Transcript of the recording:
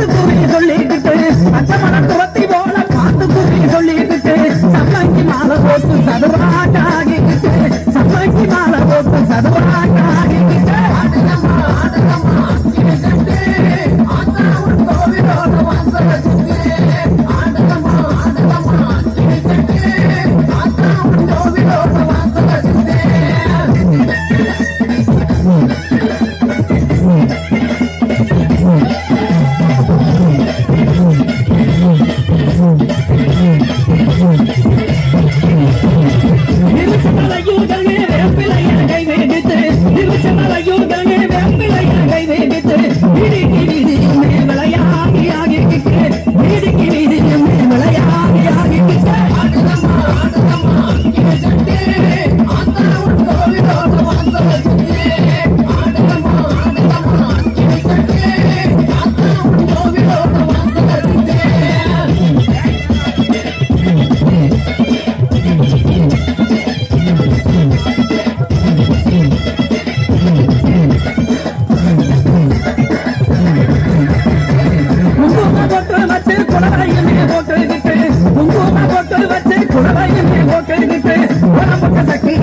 பாட்டு குறி சொல்லிக்கிட்டு அச்சமன துரத்தி போல பாட்டு குறி சொல்லிக்கிட்டு சம்மங்கி மாலை போட்டு சதுராட்டாகிக்கிட்டு சம்மங்கி மாலை போட்டு சதுராட்டாகிக்கிட்டு குங்கும பொட்டு வச்சு குடலையும் போட்டு உடம்புக்கு சக்தி